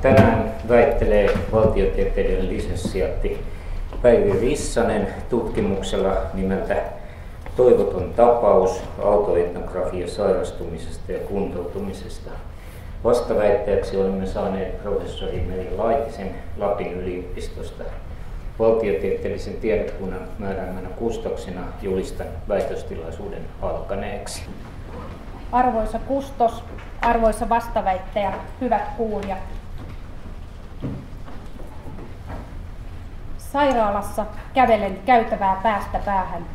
Tänään väittelee valtiotieteiden lisensiaatti Päivi Rissanen tutkimuksella nimeltä Toivoton tapaus, autoetnografia sairastumisesta ja kuntoutumisesta. Vastaväittäjäksi olemme saaneet professori Meri Laitisen Lapin yliopistosta. Valtiotieteellisen tiedekunnan määräämänä kustoksena julistan väitöstilaisuuden alkaneeksi. Arvoisa kustos, arvoisa vastaväittäjä, hyvät kuulijat. Sairaalassa kävelen käytävää päästä päähän.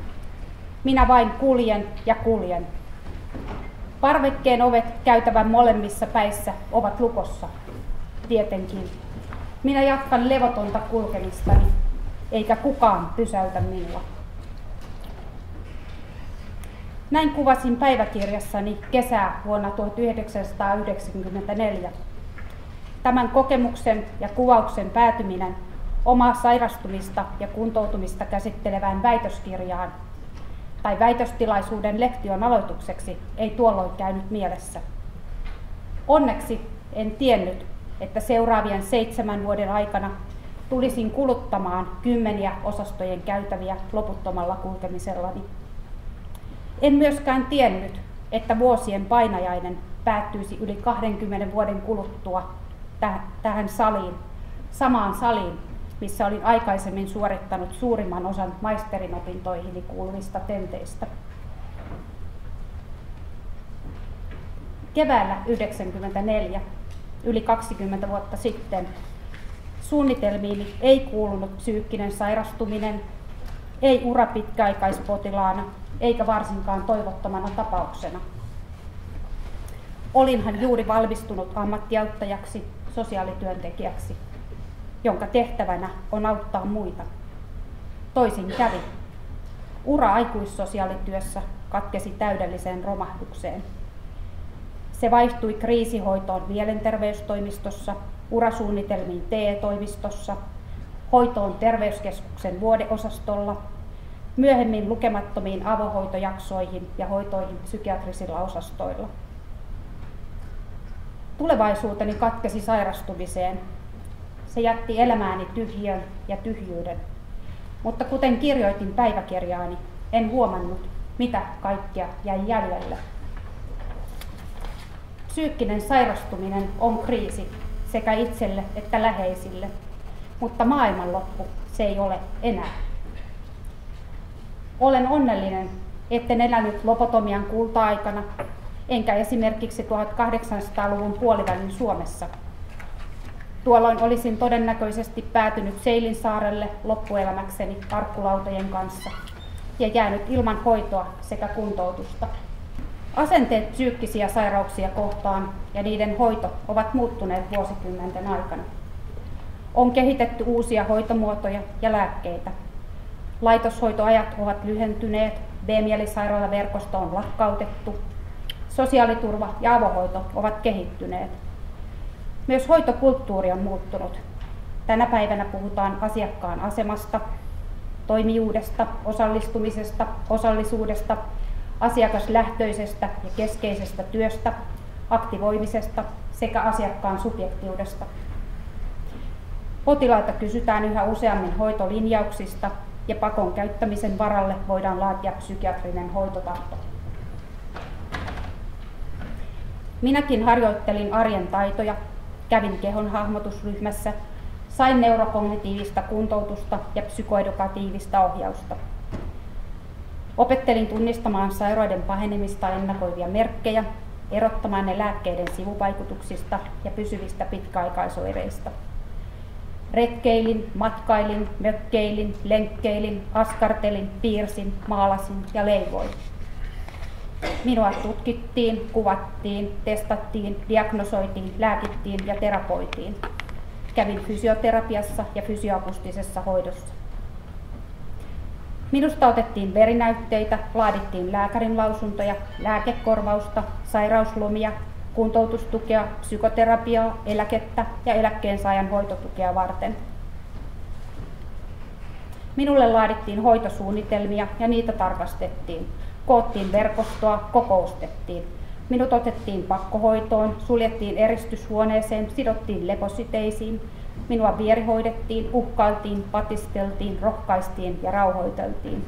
Minä vain kuljen ja kuljen. Parvekkeen ovet käytävän molemmissa päissä ovat lukossa. Tietenkin. Minä jatkan levotonta kulkemistani, eikä kukaan pysäytä minua. Näin kuvasin päiväkirjassani kesää vuonna 1994. Tämän kokemuksen ja kuvauksen päätyminen omaa sairastumista ja kuntoutumista käsittelevään väitöskirjaan tai väitöstilaisuuden lektion aloitukseksi ei tuolloin käynyt mielessä. Onneksi en tiennyt, että seuraavien 7 vuoden aikana tulisin kuluttamaan 10 osastojen käytäviä loputtomalla kulkemisellani. En myöskään tiennyt, että vuosien painajainen päättyisi yli 20 vuoden kuluttua tähän saliin, samaan saliin, missä olin aikaisemmin suorittanut suurimman osan maisterin opintoihini kuuluvista tenteistä. Keväällä 1994, yli 20 vuotta sitten, suunnitelmiini ei kuulunut psyykkinen sairastuminen, ei ura pitkäaikaispotilaana, eikä varsinkaan toivottomana tapauksena. Olinhan juuri valmistunut ammattiauttajaksi, sosiaalityöntekijäksi, jonka tehtävänä on auttaa muita. Toisin kävi. Ura aikuissosiaalityössä katkesi täydelliseen romahdukseen. Se vaihtui kriisihoitoon mielenterveystoimistossa, urasuunnitelmiin TE-toimistossa, hoitoon terveyskeskuksen vuodeosastolla, myöhemmin lukemattomiin avohoitojaksoihin ja hoitoihin psykiatrisilla osastoilla. Tulevaisuuteni katkesi sairastumiseen. Se jätti elämääni tyhjön ja tyhjyyden. Mutta kuten kirjoitin päiväkirjaani, en huomannut, mitä kaikkea jäi jäljelle. Psyykkinen sairastuminen on kriisi sekä itselle että läheisille, mutta maailmanloppu se ei ole enää. Olen onnellinen, etten elänyt lobotomian kulta-aikana, enkä esimerkiksi 1800-luvun puolivälin Suomessa. Tuolloin olisin todennäköisesti päätynyt Seilinsaarelle loppuelämäkseni arkkulautojen kanssa ja jäänyt ilman hoitoa sekä kuntoutusta. Asenteet psyykkisiä sairauksia kohtaan ja niiden hoito ovat muuttuneet vuosikymmenten aikana. On kehitetty uusia hoitomuotoja ja lääkkeitä. Laitoshoitoajat ovat lyhentyneet, B-mielisairaalaverkosto on lakkautettu, sosiaaliturva ja avohoito ovat kehittyneet. Myös hoitokulttuuri on muuttunut. Tänä päivänä puhutaan asiakkaan asemasta, toimijuudesta, osallistumisesta, osallisuudesta, asiakaslähtöisestä ja keskeisestä työstä, aktivoimisesta sekä asiakkaan subjektiudesta. Potilailta kysytään yhä useammin hoitolinjauksista ja pakon käyttämisen varalle voidaan laatia psykiatrinen hoitotahto. Minäkin harjoittelin arjen taitoja, kävin kehonhahmotusryhmässä, sain neurokognitiivista kuntoutusta ja psykoedukatiivista ohjausta. Opettelin tunnistamaan sairauden pahenemista ennakoivia merkkejä, erottamaan ne lääkkeiden sivuvaikutuksista ja pysyvistä pitkäaikaisoireista. Retkeilin, matkailin, mökkeilin, lenkkeilin, askartelin, piirsin, maalasin ja leivoin. Minua tutkittiin, kuvattiin, testattiin, diagnosoitiin, lääkittiin ja terapoitiin. Kävin fysioterapiassa ja fysioakustisessa hoidossa. Minusta otettiin verinäytteitä, laadittiin lääkärin lausuntoja, lääkekorvausta, sairauslomia, kuntoutustukea, psykoterapiaa, eläkettä ja eläkkeensaajan hoitotukea varten. Minulle laadittiin hoitosuunnitelmia ja niitä tarkastettiin. Koottiin verkostoa, kokoustettiin. Minut otettiin pakkohoitoon, suljettiin eristyshuoneeseen, sidottiin lepositeisiin. Minua vierihoidettiin, uhkailtiin, patisteltiin, rohkaistiin ja rauhoiteltiin.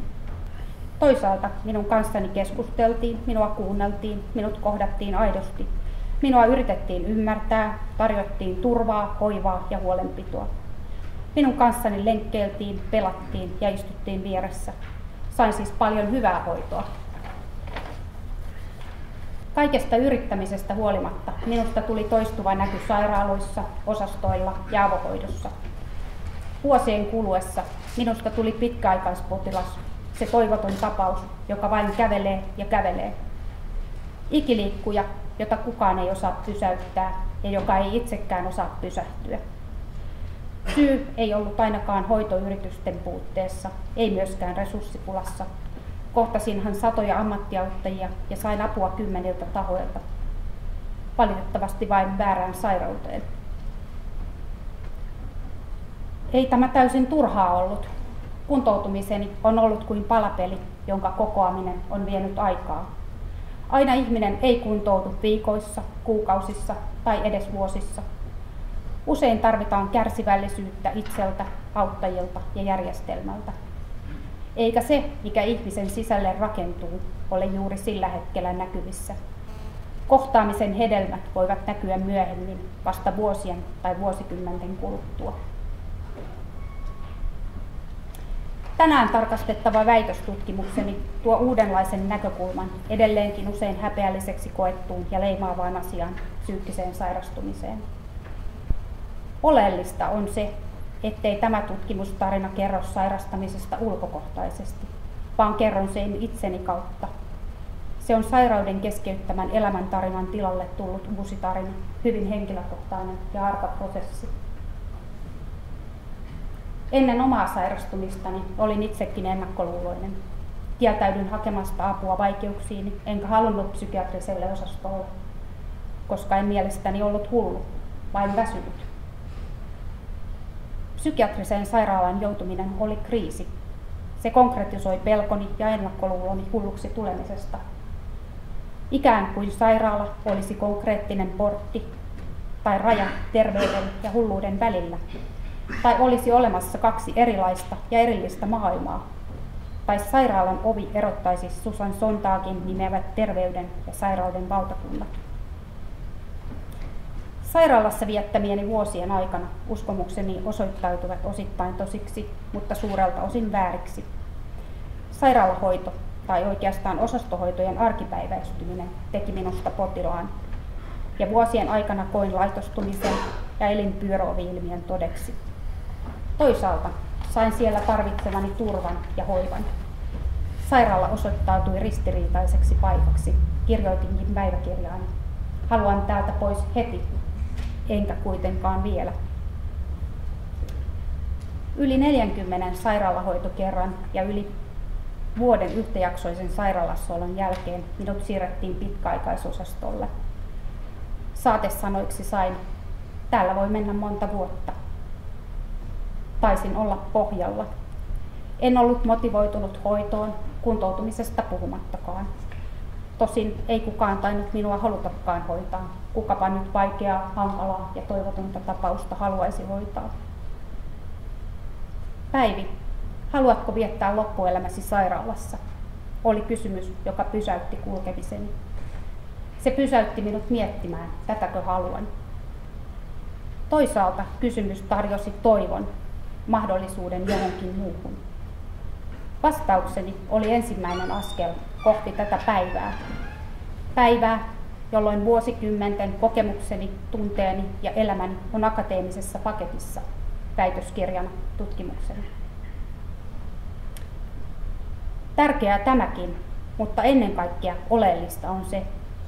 Toisaalta minun kanssani keskusteltiin, minua kuunneltiin, minut kohdattiin aidosti. Minua yritettiin ymmärtää, tarjottiin turvaa, hoivaa ja huolenpitoa. Minun kanssani lenkkeiltiin, pelattiin ja istuttiin vieressä. Sain siis paljon hyvää hoitoa. Kaikesta yrittämisestä huolimatta minusta tuli toistuva näky sairaaloissa, osastoilla ja avohoidossa. Vuosien kuluessa minusta tuli pitkäaikaispotilas, se toivoton tapaus, joka vain kävelee ja kävelee. Ikiliikkuja, jota kukaan ei osaa pysäyttää ja joka ei itsekään osaa pysähtyä. Syy ei ollut ainakaan hoitoyritysten puutteessa, ei myöskään resurssipulassa. Kohtasinhan satoja ammattiauttajia ja sain apua 10 tahoilta. Valitettavasti vain väärään sairauteen. Ei tämä täysin turhaa ollut. Kuntoutumiseni on ollut kuin palapeli, jonka kokoaminen on vienyt aikaa. Aina ihminen ei kuntoutu viikoissa, kuukausissa tai edes vuosissa. Usein tarvitaan kärsivällisyyttä itseltä, auttajilta ja järjestelmältä. Eikä se, mikä ihmisen sisälle rakentuu, ole juuri sillä hetkellä näkyvissä. Kohtaamisen hedelmät voivat näkyä myöhemmin, vasta vuosien tai vuosikymmenten kuluttua. Tänään tarkastettava väitöstutkimukseni tuo uudenlaisen näkökulman edelleenkin usein häpeälliseksi koettuun ja leimaavaan asiaan, psyykkiseen sairastumiseen. Oleellista on se, ettei tämä tutkimustarina kerro sairastamisesta ulkokohtaisesti, vaan kerron sen itseni kautta. Se on sairauden keskeyttämän elämäntarinan tilalle tullut uusi tarina, hyvin henkilökohtainen ja arka prosessi. Ennen omaa sairastumistani olin itsekin ennakkoluuloinen. Kieltäydyin hakemasta apua vaikeuksiini, enkä halunnut psykiatriselle osastolle, koska en mielestäni ollut hullu, vain väsynyt. Psykiatriseen sairaalaan joutuminen oli kriisi. Se konkretisoi pelkoni ja ennakkoluuloni hulluksi tulemisesta. Ikään kuin sairaala olisi konkreettinen portti tai raja terveyden ja hulluuden välillä. Tai olisi olemassa 2 erilaista ja erillistä maailmaa. Tai sairaalan ovi erottaisi Susan Sontagin nimeävät terveyden ja sairauden valtakunnat. Sairaalassa viettämieni vuosien aikana uskomukseni osoittautuvat osittain tosiksi, mutta suurelta osin vääriksi. Sairaalahoito, tai oikeastaan osastohoitojen arkipäiväistyminen, teki minusta potilaan. Ja vuosien aikana koin laitostumisen ja elin pyöröovi-ilmiön todeksi. Toisaalta sain siellä tarvitsemani turvan ja hoivan. Sairaala osoittautui ristiriitaiseksi paikaksi. Kirjoitinkin päiväkirjaani. Haluan täältä pois heti, enkä kuitenkaan vielä. Yli 40 sairaalahoitokerran ja yli vuoden yhtäjaksoisen sairaalassaolon jälkeen minut siirrettiin pitkäaikaisosastolle. Saatesanoiksi sain, täällä voi mennä monta vuotta. Taisin olla pohjalla. En ollut motivoitunut hoitoon, kuntoutumisesta puhumattakaan. Tosin ei kukaan tainnut minua halutakaan hoitaa. Kukapa nyt vaikeaa, hankalaa ja toivotonta tapausta haluaisi hoitaa. Päivi, haluatko viettää loppuelämäsi sairaalassa? Oli kysymys, joka pysäytti kulkemiseni. Se pysäytti minut miettimään, tätäkö haluan. Toisaalta kysymys tarjosi toivon, mahdollisuuden johonkin muuhun. Vastaukseni oli ensimmäinen askel kohti tätä päivää. Päivää, jolloin vuosikymmenten kokemukseni, tunteeni ja elämäni on akateemisessa paketissa, väitöskirjana, tutkimuksena. Tärkeää tämäkin, mutta ennen kaikkea oleellista on se,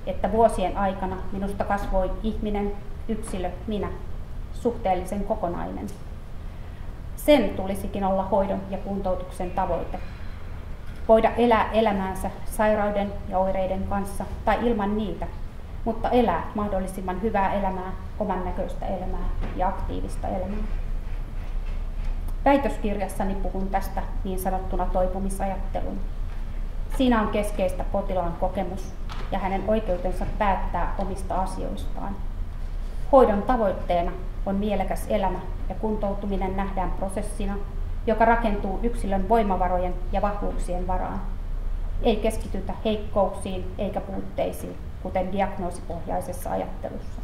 että vuosien aikana minusta kasvoi ihminen, yksilö, minä, suhteellisen kokonainen. Sen tulisikin olla hoidon ja kuntoutuksen tavoite. Voida elää elämäänsä sairauden ja oireiden kanssa tai ilman niitä, mutta elää mahdollisimman hyvää elämää, oman näköistä elämää ja aktiivista elämää. Väitöskirjassani puhun tästä niin sanottuna toipumisajattelun. Siinä on keskeistä potilaan kokemus, ja hänen oikeutensa päättää omista asioistaan. Hoidon tavoitteena on mielekäs elämä ja kuntoutuminen nähdään prosessina, joka rakentuu yksilön voimavarojen ja vahvuuksien varaan. Ei keskitytä heikkouksiin eikä puutteisiin, kuten diagnoosipohjaisessa ajattelussa.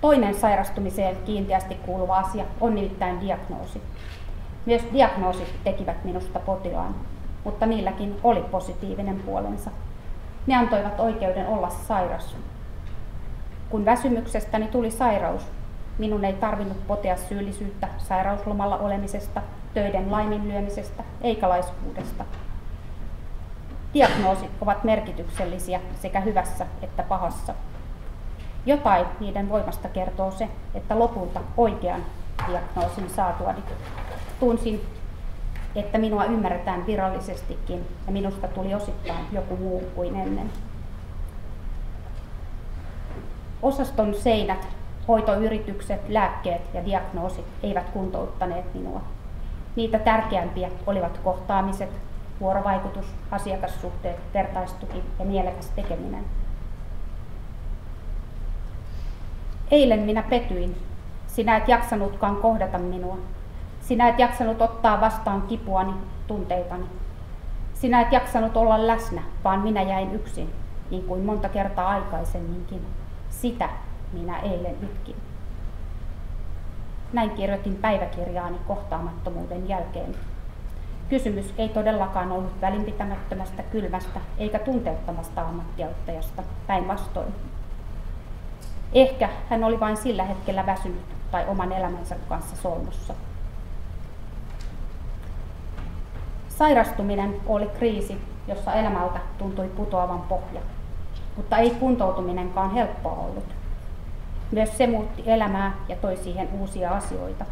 Toinen sairastumiseen kiinteästi kuuluva asia on nimittäin diagnoosi. Myös diagnoosit tekivät minusta potilaan, mutta niilläkin oli positiivinen puolensa. Ne antoivat oikeuden olla sairas. Kun väsymyksestäni tuli sairaus, minun ei tarvinnut potea syyllisyyttä sairauslomalla olemisesta, töiden laiminlyömisestä eikä laiskuudesta. Diagnoosit ovat merkityksellisiä sekä hyvässä että pahassa. Jotain niiden voimasta kertoo se, että lopulta oikean diagnoosin saatuani tunsin, että minua ymmärretään virallisestikin ja minusta tuli osittain joku muu kuin ennen. Osaston seinät, hoitoyritykset, lääkkeet ja diagnoosit eivät kuntouttaneet minua. Niitä tärkeämpiä olivat kohtaamiset, vuorovaikutus, asiakassuhteet, vertaistuki ja mielekäs tekeminen. Eilen minä petyin. Sinä et jaksanutkaan kohdata minua. Sinä et jaksanut ottaa vastaan kipuani, tunteitani. Sinä et jaksanut olla läsnä, vaan minä jäin yksin, niin kuin monta kertaa aikaisemminkin. Sitä minä eilen itkin. Näin kirjoitin päiväkirjaani kohtaamattomuuden jälkeen. Kysymys ei todellakaan ollut välinpitämättömästä, kylmästä eikä tunteettomasta ammattiauttajasta, päinvastoin. Ehkä hän oli vain sillä hetkellä väsynyt tai oman elämänsä kanssa solmussa. Sairastuminen oli kriisi, jossa elämältä tuntui putoavan pohja, mutta ei kuntoutuminenkaan helppoa ollut. Myös se muutti elämää ja toi siihen uusia asioita.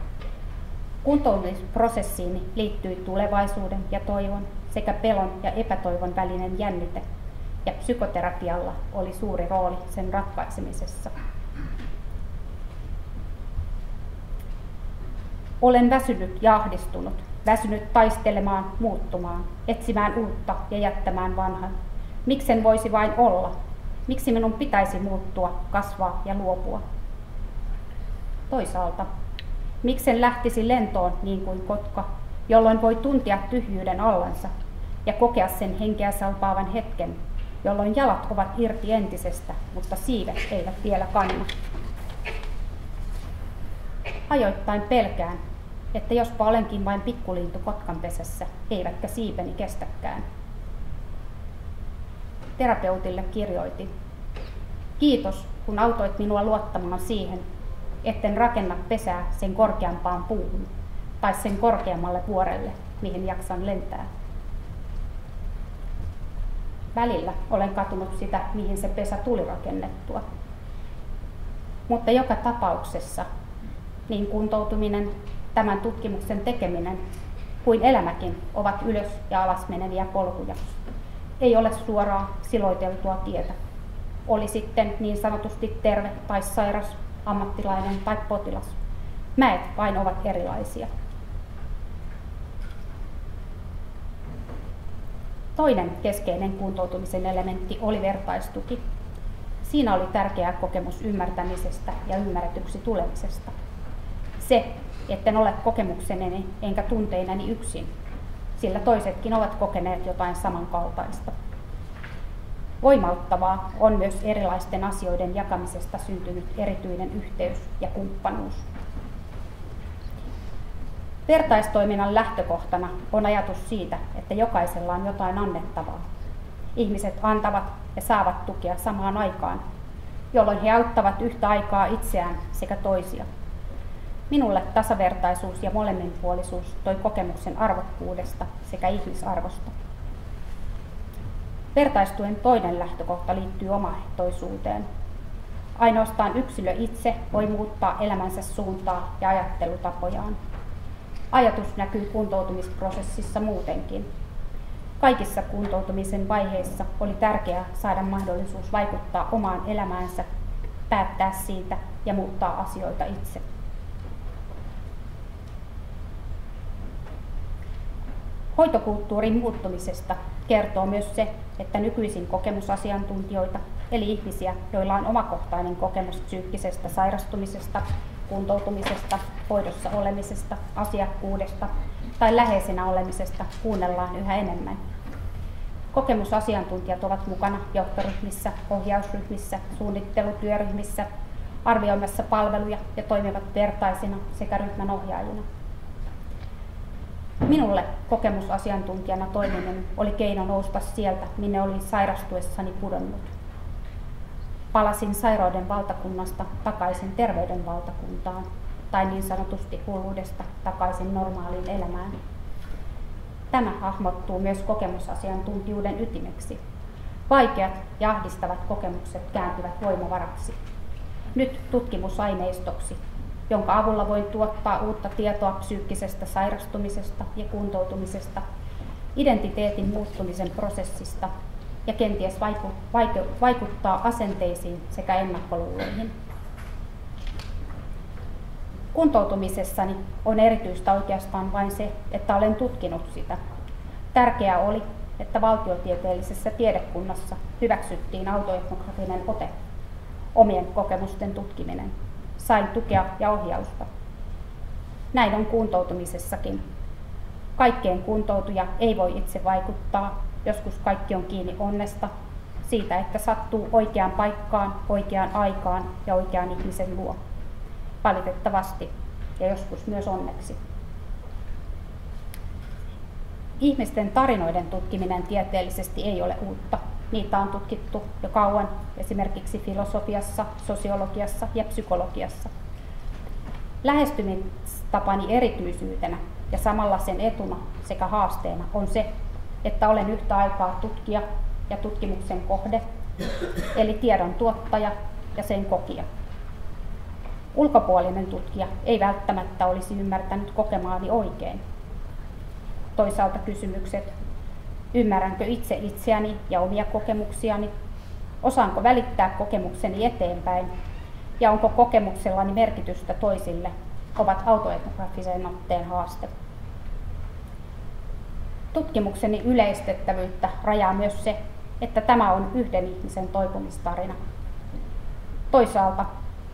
Kuntoutumisprosessiini liittyi tulevaisuuden ja toivon sekä pelon ja epätoivon välinen jännite, ja psykoterapialla oli suuri rooli sen ratkaisemisessa. Olen väsynyt ja ahdistunut, väsynyt taistelemaan, muuttumaan, etsimään uutta ja jättämään vanhan. Miksen voisi vain olla? Miksi minun pitäisi muuttua, kasvaa ja luopua? Toisaalta, miksen lähtisi lentoon niin kuin kotka, jolloin voi tuntea tyhjyyden allansa ja kokea sen henkeä salpaavan hetken, jolloin jalat ovat irti entisestä, mutta siivet eivät vielä kanna. Ajoittain pelkään, että jospa olenkin vain pikkulintu kotkanpesässä, eivätkä siipeni kestäkään. Terapeutille kirjoitin: kiitos, kun autoit minua luottamaan siihen, etten rakenna pesää sen korkeampaan puuhun tai sen korkeammalle vuorelle, mihin jaksan lentää. Välillä olen katunut sitä, mihin se pesä tuli rakennettua. Mutta joka tapauksessa niin kuntoutuminen, tämän tutkimuksen tekeminen kuin elämäkin ovat ylös ja alas meneviä polkuja. Ei ole suoraa siloiteltua tietä. Oli sitten niin sanotusti terve tai sairas, ammattilainen tai potilas. Mäet vain ovat erilaisia. Toinen keskeinen kuntoutumisen elementti oli vertaistuki. Siinä oli tärkeä kokemus ymmärtämisestä ja ymmärretyksi tulemisesta. Se, etten ole kokemukseneni enkä tunteineni yksin, sillä toisetkin ovat kokeneet jotain samankaltaista. Voimauttavaa on myös erilaisten asioiden jakamisesta syntynyt erityinen yhteys ja kumppanuus. Vertaistoiminnan lähtökohtana on ajatus siitä, että jokaisella on jotain annettavaa. Ihmiset antavat ja saavat tukea samaan aikaan, jolloin he auttavat yhtä aikaa itseään sekä toisia. Minulle tasavertaisuus ja molemminpuolisuus toi kokemuksen arvokkuudesta sekä ihmisarvosta. Vertaistuen toinen lähtökohta liittyy omaehtoisuuteen. Ainoastaan yksilö itse voi muuttaa elämänsä suuntaa ja ajattelutapojaan. Ajatus näkyy kuntoutumisprosessissa muutenkin. Kaikissa kuntoutumisen vaiheissa oli tärkeää saada mahdollisuus vaikuttaa omaan elämäänsä, päättää siitä ja muuttaa asioita itse. Hoitokulttuurin muuttumisesta kertoo myös se, että nykyisin kokemusasiantuntijoita, eli ihmisiä, joilla on omakohtainen kokemus psyykkisestä sairastumisesta, kuntoutumisesta, hoidossa olemisesta, asiakkuudesta tai läheisenä olemisesta, kuunnellaan yhä enemmän. Kokemusasiantuntijat ovat mukana johtoryhmissä, ohjausryhmissä, suunnittelutyöryhmissä, arvioimassa palveluja ja toimivat vertaisina sekä ryhmän ohjaajina. Minulle kokemusasiantuntijana toimiminen oli keino nousta sieltä, minne olin sairastuessani pudonnut. Palasin sairauden valtakunnasta takaisin terveyden valtakuntaan, tai niin sanotusti hulluudesta takaisin normaaliin elämään. Tämä hahmottuu myös kokemusasiantuntijuuden ytimeksi. Vaikeat ja ahdistavat kokemukset kääntyvät voimavaraksi. Nyt tutkimusaineistoksi, jonka avulla voin tuottaa uutta tietoa psyykkisestä sairastumisesta ja kuntoutumisesta, identiteetin muuttumisen prosessista ja kenties vaikuttaa asenteisiin sekä ennakkoluuloihin. Kuntoutumisessani on erityistä oikeastaan vain se, että olen tutkinut sitä. Tärkeää oli, että valtiotieteellisessä tiedekunnassa hyväksyttiin autoetnografinen ote, omien kokemusten tutkiminen. Sain tukea ja ohjausta. Näin on kuntoutumisessakin. Kaikkeen kuntoutuja ei voi itse vaikuttaa. Joskus kaikki on kiinni onnesta, siitä, että sattuu oikeaan paikkaan, oikeaan aikaan ja oikean ihmisen luo. Valitettavasti ja joskus myös onneksi. Ihmisten tarinoiden tutkiminen tieteellisesti ei ole uutta. Niitä on tutkittu jo kauan esimerkiksi filosofiassa, sosiologiassa ja psykologiassa. Lähestymistapani erityisyytenä ja samalla sen etuna sekä haasteena on se, että olen yhtä aikaa tutkija ja tutkimuksen kohde, eli tiedon tuottaja ja sen kokija. Ulkopuolinen tutkija ei välttämättä olisi ymmärtänyt kokemaani oikein. Toisaalta kysymykset, ymmärränkö itse itseäni ja omia kokemuksiani, osaanko välittää kokemukseni eteenpäin ja onko kokemuksellani merkitystä toisille, ovat autoetnografisen otteen haaste. Tutkimukseni yleistettävyyttä rajaa myös se, että tämä on yhden ihmisen toipumistarina. Toisaalta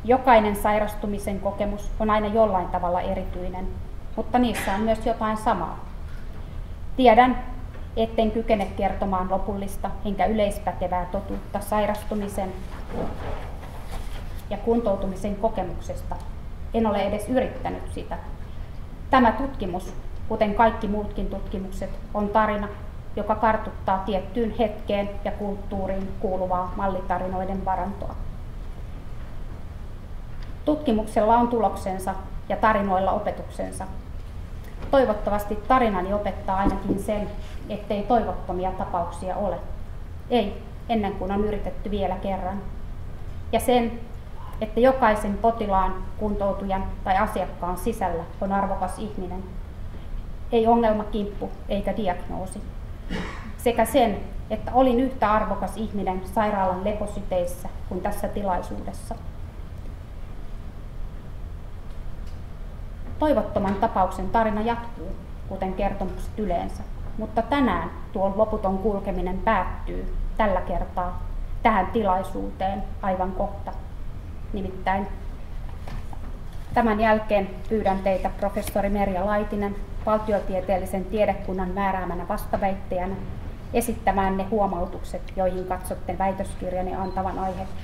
jokainen sairastumisen kokemus on aina jollain tavalla erityinen, mutta niissä on myös jotain samaa. Tiedän, etten kykene kertomaan lopullista enkä yleispätevää totuutta sairastumisen ja kuntoutumisen kokemuksesta. En ole edes yrittänyt sitä. Tämä tutkimus, kuten kaikki muutkin tutkimukset, on tarina, joka kartuttaa tiettyyn hetkeen ja kulttuuriin kuuluvaa mallitarinoiden varantoa. Tutkimuksella on tuloksensa ja tarinoilla opetuksensa. Toivottavasti tarinani opettaa ainakin sen, ettei toivottomia tapauksia ole. Ei, ennen kuin on yritetty vielä kerran. Ja sen, että jokaisen potilaan, kuntoutujan tai asiakkaan sisällä on arvokas ihminen. Ei ongelmakimppu eikä diagnoosi. Sekä sen, että olin yhtä arvokas ihminen sairaalan leposyteissä kuin tässä tilaisuudessa. Toivottoman tapauksen tarina jatkuu, kuten kertomukset yleensä, mutta tänään tuo loputon kulkeminen päättyy tällä kertaa tähän tilaisuuteen aivan kohta. Nimittäin tämän jälkeen pyydän teitä professori Merja Laitinen valtiotieteellisen tiedekunnan määräämänä vastaväittäjänä esittämään ne huomautukset, joihin katsotte väitöskirjani antavan aihetta.